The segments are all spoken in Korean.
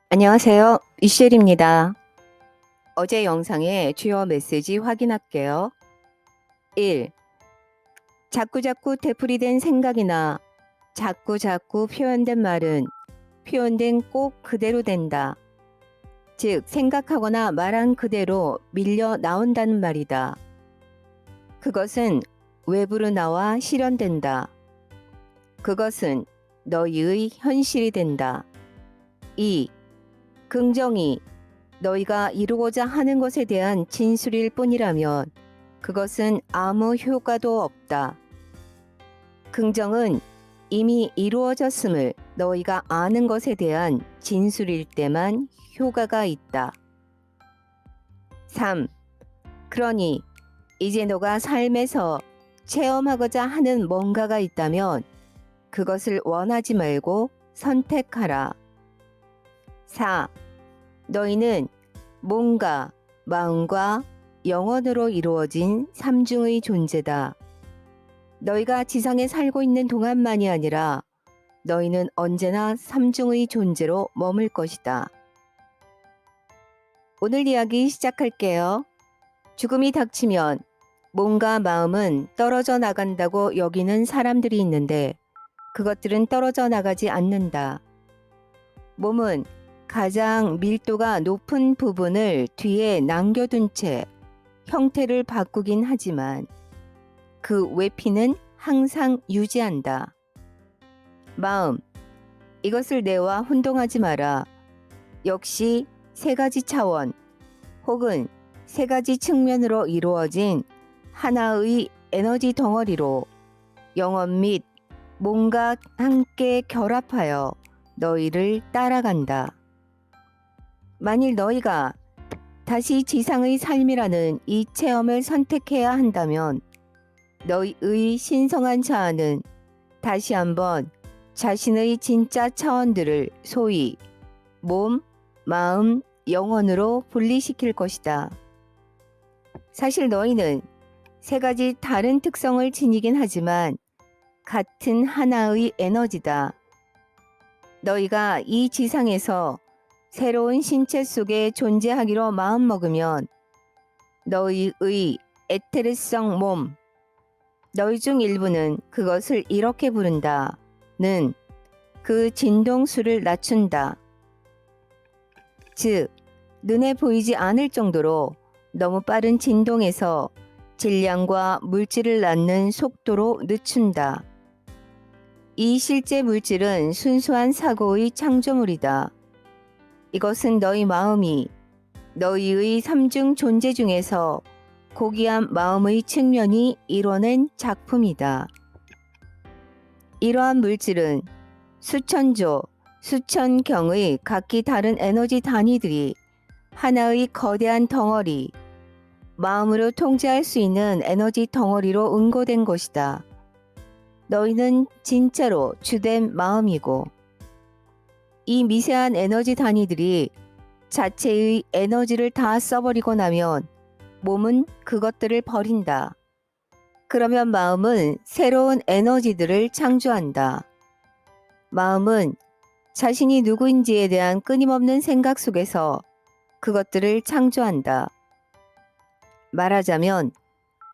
안녕하세요. 미셸입니다. 어제 영상의 주요 메시지 확인할게요. 1. 자꾸자꾸 되풀이된 생각이나 자꾸자꾸 표현된 말은 표현된 꼭 그대로 된다. 즉, 생각하거나 말한 그대로 밀려 나온다는 말이다. 그것은 외부로 나와 실현된다. 그것은 너희의 현실이 된다. 2. 긍정이 너희가 이루고자 하는 것에 대한 진술일 뿐이라면 그것은 아무 효과도 없다. 긍정은 이미 이루어졌음을 너희가 아는 것에 대한 진술일 때만 효과가 있다. 3. 그러니 이제 너가 삶에서 체험하고자 하는 뭔가가 있다면 그것을 원하지 말고 선택하라. 4. 너희는 몸과 마음과 영혼으로 이루어진 삼중의 존재다. 너희가 지상에 살고 있는 동안만이 아니라 너희는 언제나 삼중의 존재로 머물 것이다. 오늘 이야기 시작할게요. 죽음이 닥치면 몸과 마음은 떨어져 나간다고 여기는 사람들이 있는데 그것들은 떨어져 나가지 않는다. 몸은 가장 밀도가 높은 부분을 뒤에 남겨둔 채 형태를 바꾸긴 하지만 그 외피는 항상 유지한다. 마음, 이것을 내와 혼동하지 마라. 역시 세 가지 차원 혹은 세 가지 측면으로 이루어진 하나의 에너지 덩어리로 영혼 및 몸과 함께 결합하여 너희를 따라간다. 만일 너희가 다시 지상의 삶이라는 이 체험을 선택해야 한다면 너희의 신성한 자아는 다시 한번 자신의 진짜 차원들을 소위 몸, 마음, 영혼으로 분리시킬 것이다. 사실 너희는 세 가지 다른 특성을 지니긴 하지만 같은 하나의 에너지다. 너희가 이 지상에서 새로운 신체 속에 존재하기로 마음먹으면 너희의 에테르성 몸, 너희 중 일부는 그것을 이렇게 부른다는 그 진동수를 낮춘다. 즉, 눈에 보이지 않을 정도로 너무 빠른 진동에서 질량과 물질을 낳는 속도로 늦춘다. 이 실제 물질은 순수한 사고의 창조물이다. 이것은 너희 마음이 너희의 삼중 존재 중에서 고귀한 마음의 측면이 이뤄낸 작품이다. 이러한 물질은 수천조, 수천경의 각기 다른 에너지 단위들이 하나의 거대한 덩어리, 마음으로 통제할 수 있는 에너지 덩어리로 응고된 것이다. 너희는 진짜로 주된 마음이고 이 미세한 에너지 단위들이 자체의 에너지를 다 써버리고 나면 몸은 그것들을 버린다. 그러면 마음은 새로운 에너지들을 창조한다. 마음은 자신이 누구인지에 대한 끊임없는 생각 속에서 그것들을 창조한다. 말하자면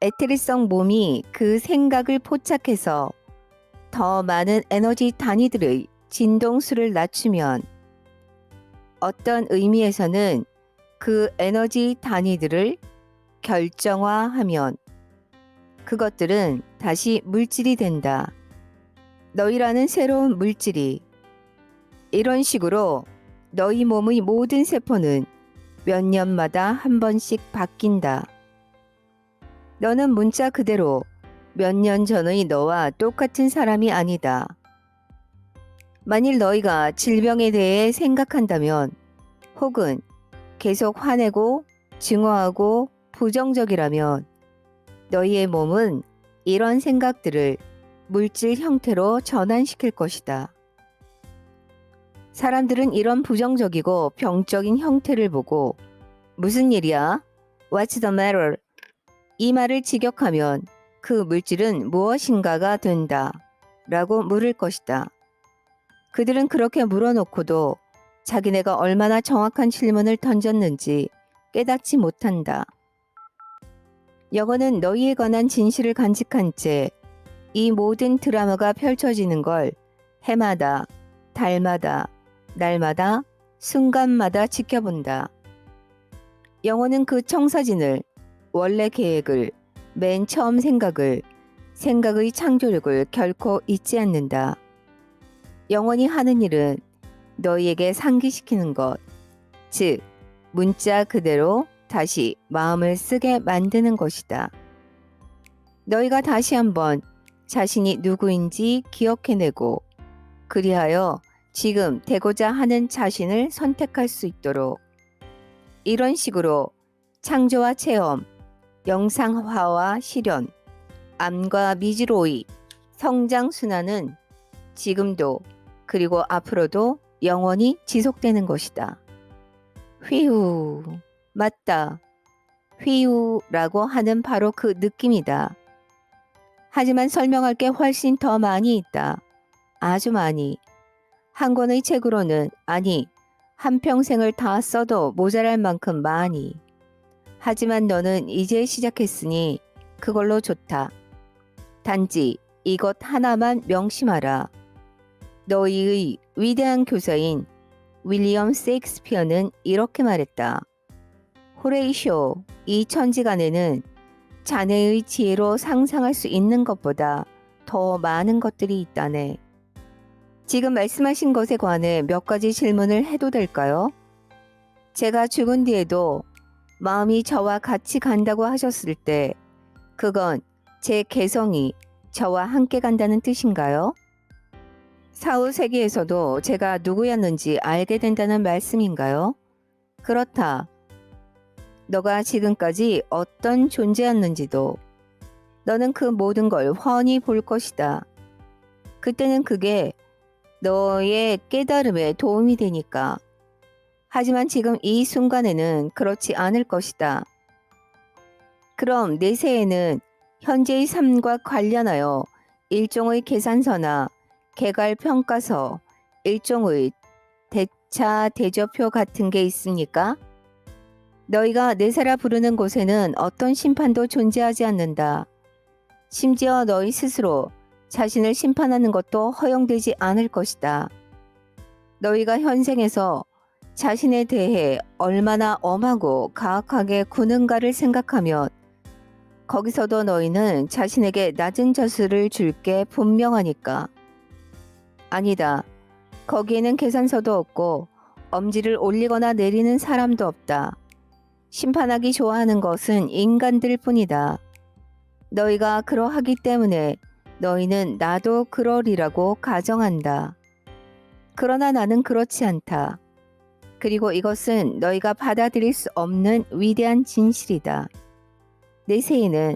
에테리성 몸이 그 생각을 포착해서 더 많은 에너지 단위들의 진동수를 낮추면 어떤 의미에서는 그 에너지 단위들을 결정화하면 그것들은 다시 물질이 된다. 너희라는 새로운 물질이. 이런 식으로 너희 몸의 모든 세포는 몇 년마다 한 번씩 바뀐다. 너는 문자 그대로 몇 년 전의 너와 똑같은 사람이 아니다. 만일 너희가 질병에 대해 생각한다면 혹은 계속 화내고 증오하고 부정적이라면 너희의 몸은 이런 생각들을 물질 형태로 전환시킬 것이다. 사람들은 이런 부정적이고 병적인 형태를 보고 무슨 일이야? What's the matter? 이 말을 직역하면 그 물질은 무엇인가가 된다 라고 물을 것이다. 그들은 그렇게 물어놓고도 자기네가 얼마나 정확한 질문을 던졌는지 깨닫지 못한다. 영어는 너희에 관한 진실을 간직한 채 이 모든 드라마가 펼쳐지는 걸 해마다, 달마다, 날마다, 순간마다 지켜본다. 영어는 그 청사진을, 원래 계획을, 맨 처음 생각의 창조력을 결코 잊지 않는다. 영원히 하는 일은 너희에게 상기시키는 것, 즉 문자 그대로 다시 마음을 쓰게 만드는 것이다. 너희가 다시 한번 자신이 누구인지 기억해내고 그리하여 지금 되고자 하는 자신을 선택할 수 있도록 이런 식으로 창조와 체험, 영상화와 실현, 암과 미지로의 성장 순환은 지금도 그리고 앞으로도 영원히 지속되는 것이다. 휘우, 맞다. 휘우라고 하는 바로 그 느낌이다. 하지만 설명할 게 훨씬 더 많이 있다. 아주 많이. 한 권의 책으로는 아니, 한평생을 다 써도 모자랄 만큼 많이. 하지만 너는 이제 시작했으니 그걸로 좋다. 단지 이것 하나만 명심하라. 너희의 위대한 교사인 윌리엄 셰익스피어는 이렇게 말했다. 호레이쇼, 이 천지간에는 자네의 지혜로 상상할 수 있는 것보다 더 많은 것들이 있다네. 지금 말씀하신 것에 관해 몇 가지 질문을 해도 될까요? 제가 죽은 뒤에도 마음이 저와 같이 간다고 하셨을 때 그건 제 개성이 저와 함께 간다는 뜻인가요? 사후 세계에서도 제가 누구였는지 알게 된다는 말씀인가요? 그렇다. 너가 지금까지 어떤 존재였는지도 너는 그 모든 걸 훤히 볼 것이다. 그때는 그게 너의 깨달음에 도움이 되니까. 하지만 지금 이 순간에는 그렇지 않을 것이다. 그럼 내세에는 현재의 삶과 관련하여 일종의 계산서나 개괄평가서, 일종의 대차 대조표 같은 게 있습니까? 너희가 내세라 부르는 곳에는 어떤 심판도 존재하지 않는다. 심지어 너희 스스로 자신을 심판하는 것도 허용되지 않을 것이다. 너희가 현생에서 자신에 대해 얼마나 엄하고 가혹하게 구는가를 생각하면 거기서도 너희는 자신에게 낮은 저수를 줄 게 분명하니까. 아니다. 거기에는 계산서도 없고 엄지를 올리거나 내리는 사람도 없다. 심판하기 좋아하는 것은 인간들 뿐이다. 너희가 그러하기 때문에 너희는 나도 그러리라고 가정한다. 그러나 나는 그렇지 않다. 그리고 이것은 너희가 받아들일 수 없는 위대한 진실이다. 내세에는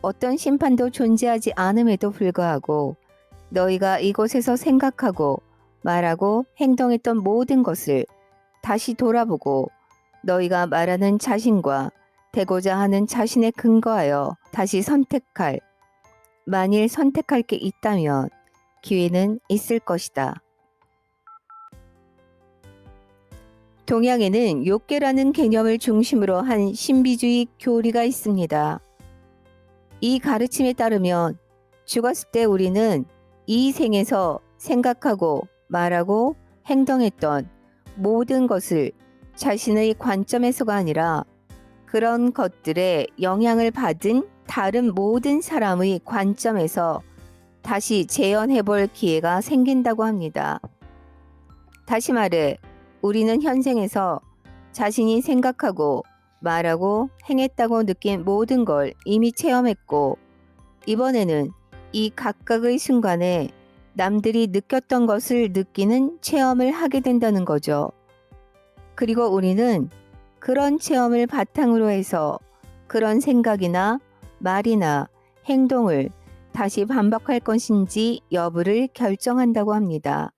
어떤 심판도 존재하지 않음에도 불구하고 너희가 이곳에서 생각하고 말하고 행동했던 모든 것을 다시 돌아보고 너희가 말하는 자신과 되고자 하는 자신에 근거하여 다시 선택할, 만일 선택할 게 있다면 기회는 있을 것이다. 동양에는 요괴라는 개념을 중심으로 한 신비주의 교리가 있습니다. 이 가르침에 따르면 죽었을 때 우리는 이 생에서 생각하고 말하고 행동했던 모든 것을 자신의 관점에서가 아니라 그런 것들에 영향을 받은 다른 모든 사람의 관점에서 다시 재현해 볼 기회가 생긴다고 합니다. 다시 말해, 우리는 현생에서 자신이 생각하고 말하고 행했다고 느낀 모든 걸 이미 체험했고, 이번에는 이 각각의 순간에 남들이 느꼈던 것을 느끼는 체험을 하게 된다는 거죠. 그리고 우리는 그런 체험을 바탕으로 해서 그런 생각이나 말이나 행동을 다시 반복할 것인지 여부를 결정한다고 합니다.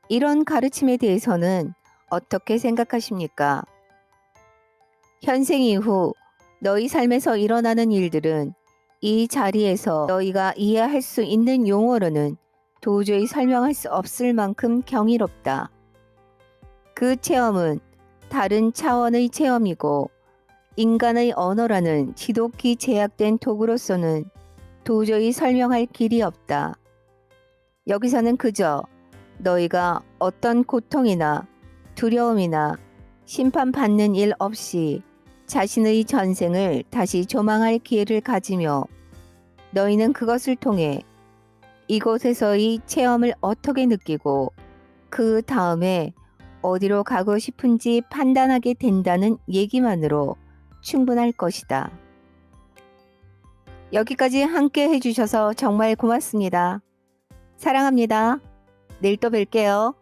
이런 가르침에 대해서는 어떻게 생각하십니까? 현생 이후 너희 삶에서 일어나는 일들은 이 자리에서 너희가 이해할 수 있는 용어로는 도저히 설명할 수 없을 만큼 경이롭다. 그 체험은 다른 차원의 체험이고 인간의 언어라는 지독히 제약된 도구로서는 도저히 설명할 길이 없다. 여기서는 그저 너희가 어떤 고통이나 두려움이나 심판받는 일 없이 자신의 전생을 다시 조망할 기회를 가지며 너희는 그것을 통해 이곳에서의 체험을 어떻게 느끼고 그 다음에 어디로 가고 싶은지 판단하게 된다는 얘기만으로 충분할 것이다. 여기까지 함께 해주셔서 정말 고맙습니다. 사랑합니다. 내일 또 뵐게요.